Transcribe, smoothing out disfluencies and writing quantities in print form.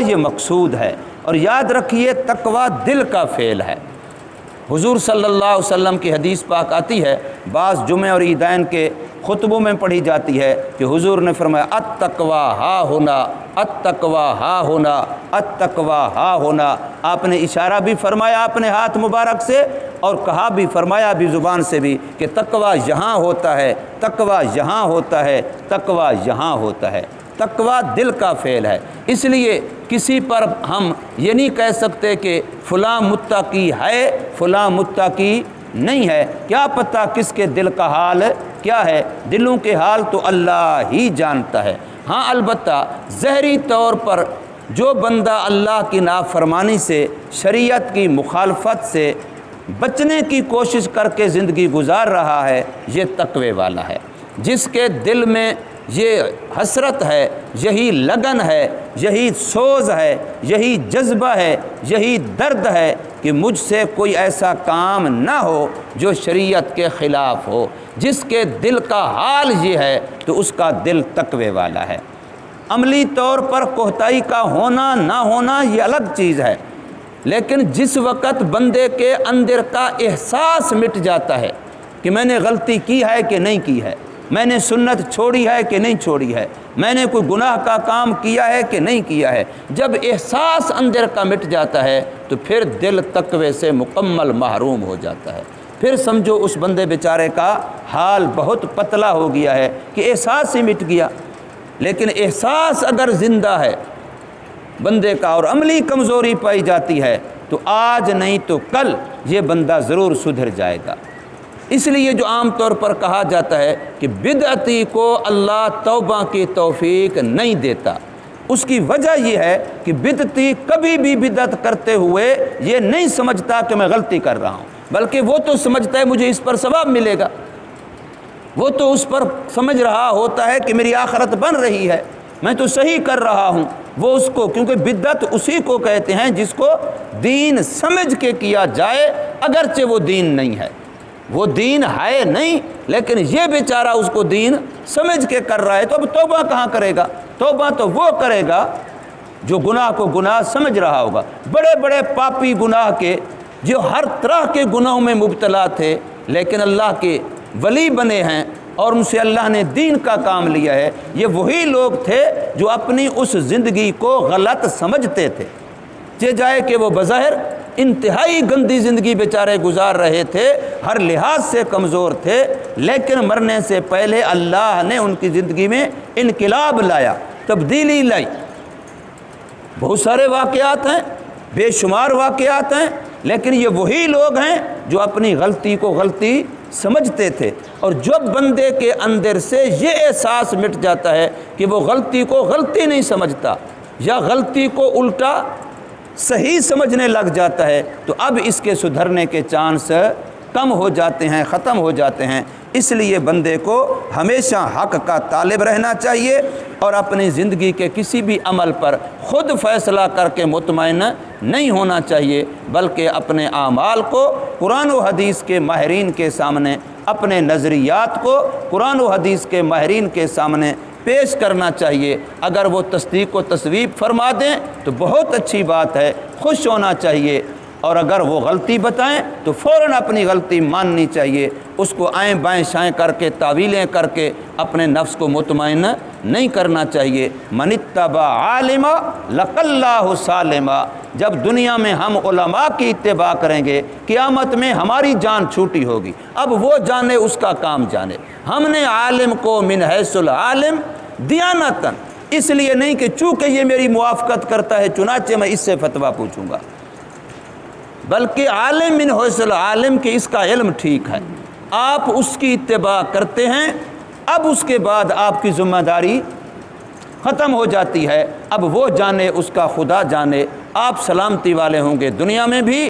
یہ مقصود ہے۔ اور یاد رکھیے تقوی دل کا فعل ہے۔ حضور صلی اللہ علیہ وسلم کی حدیث پاک آتی ہے، بعض جمعے اور عیدین کے خطبوں میں پڑھی جاتی ہے کہ حضور نے فرمایا التقوی ہا ہونا، التقوی ہا ہونا، التقوی ہا ہونا۔ آپ نے اشارہ بھی فرمایا اپنے ہاتھ مبارک سے، اور کہا بھی، فرمایا بھی زبان سے بھی کہ تقوی یہاں ہوتا ہے، تقوی یہاں ہوتا ہے، تقوی یہاں ہوتا ہے۔ تقوی دل کا فعل ہے، اس لیے کسی پر ہم یہ نہیں کہہ سکتے کہ فلاں متقی ہے، فلاں متقی نہیں ہے۔ کیا پتہ کس کے دل کا حال کیا ہے، دلوں کے حال تو اللہ ہی جانتا ہے۔ ہاں البتہ ظاہری طور پر جو بندہ اللہ کی نافرمانی سے، شریعت کی مخالفت سے بچنے کی کوشش کر کے زندگی گزار رہا ہے، یہ تقوی والا ہے۔ جس کے دل میں یہ حسرت ہے، یہی لگن ہے، یہی سوز ہے، یہی جذبہ ہے، یہی درد ہے کہ مجھ سے کوئی ایسا کام نہ ہو جو شریعت کے خلاف ہو، جس کے دل کا حال یہ ہے تو اس کا دل تقوی والا ہے۔ عملی طور پر کوتاہی کا ہونا نہ ہونا یہ الگ چیز ہے، لیکن جس وقت بندے کے اندر کا احساس مٹ جاتا ہے کہ میں نے غلطی کی ہے کہ نہیں کی ہے، میں نے سنت چھوڑی ہے کہ نہیں چھوڑی ہے، میں نے کوئی گناہ کا کام کیا ہے کہ نہیں کیا ہے، جب احساس اندر کا مٹ جاتا ہے تو پھر دل تقوی سے مکمل محروم ہو جاتا ہے۔ پھر سمجھو اس بندے بیچارے کا حال بہت پتلا ہو گیا ہے کہ احساس ہی مٹ گیا۔ لیکن احساس اگر زندہ ہے بندے کا اور عملی کمزوری پائی جاتی ہے تو آج نہیں تو کل یہ بندہ ضرور سدھر جائے گا۔ اس لیے جو عام طور پر کہا جاتا ہے کہ بدعتی کو اللہ توبہ کی توفیق نہیں دیتا، اس کی وجہ یہ ہے کہ بدعتی کبھی بھی بدعت کرتے ہوئے یہ نہیں سمجھتا کہ میں غلطی کر رہا ہوں، بلکہ وہ تو سمجھتا ہے مجھے اس پر ثواب ملے گا، وہ تو اس پر سمجھ رہا ہوتا ہے کہ میری آخرت بن رہی ہے، میں تو صحیح کر رہا ہوں۔ وہ اس کو، کیونکہ بدعت اسی کو کہتے ہیں جس کو دین سمجھ کے کیا جائے اگرچہ وہ دین نہیں ہے، وہ دین ہے نہیں لیکن یہ بیچارہ اس کو دین سمجھ کے کر رہا ہے، تو اب توبہ کہاں کرے گا؟ توبہ تو وہ کرے گا جو گناہ کو گناہ سمجھ رہا ہوگا۔ بڑے بڑے پاپی گناہ کے جو ہر طرح کے گناہوں میں مبتلا تھے لیکن اللہ کے ولی بنے ہیں اور ان سے اللہ نے دین کا کام لیا ہے، یہ وہی لوگ تھے جو اپنی اس زندگی کو غلط سمجھتے تھے، یہ جائے کہ وہ بظاہر انتہائی گندی زندگی بیچارے گزار رہے تھے، ہر لحاظ سے کمزور تھے، لیکن مرنے سے پہلے اللہ نے ان کی زندگی میں انقلاب لایا، تبدیلی لائی۔ بہت سارے واقعات ہیں، بے شمار واقعات ہیں، لیکن یہ وہی لوگ ہیں جو اپنی غلطی کو غلطی سمجھتے تھے۔ اور جب بندے کے اندر سے یہ احساس مٹ جاتا ہے کہ وہ غلطی کو غلطی نہیں سمجھتا یا غلطی کو الٹا صحیح سمجھنے لگ جاتا ہے تو اب اس کے سدھرنے کے چانس کم ہو جاتے ہیں، ختم ہو جاتے ہیں۔ اس لیے بندے کو ہمیشہ حق کا طالب رہنا چاہیے اور اپنی زندگی کے کسی بھی عمل پر خود فیصلہ کر کے مطمئن نہیں ہونا چاہیے، بلکہ اپنے اعمال کو قرآن و حدیث کے ماہرین کے سامنے، اپنے نظریات کو قرآن و حدیث کے ماہرین کے سامنے پیش کرنا چاہیے۔ اگر وہ تصدیق و تصویب فرما دیں تو بہت اچھی بات ہے، خوش ہونا چاہیے، اور اگر وہ غلطی بتائیں تو فوراً اپنی غلطی ماننی چاہیے، اس کو آئیں بائیں شائیں کر کے تعویلیں کر کے اپنے نفس کو مطمئن نہیں کرنا چاہیے۔ من اتبع عالما لقی اللہ سالما، جب دنیا میں ہم علماء کی اتباع کریں گے قیامت میں ہماری جان چھوٹی ہوگی۔ اب وہ جانے اس کا کام جانے، ہم نے عالم کو من حیث العالم دیانتاً، اس لیے نہیں کہ چونکہ یہ میری موافقت کرتا ہے چنانچہ میں اس سے فتویٰ پوچھوں گا، بلکہ عالم من حیث العالم کہ اس کا علم ٹھیک ہے، آپ اس کی اتباع کرتے ہیں، اب اس کے بعد آپ کی ذمہ داری ختم ہو جاتی ہے، اب وہ جانے اس کا خدا جانے، آپ سلامتی والے ہوں گے دنیا میں بھی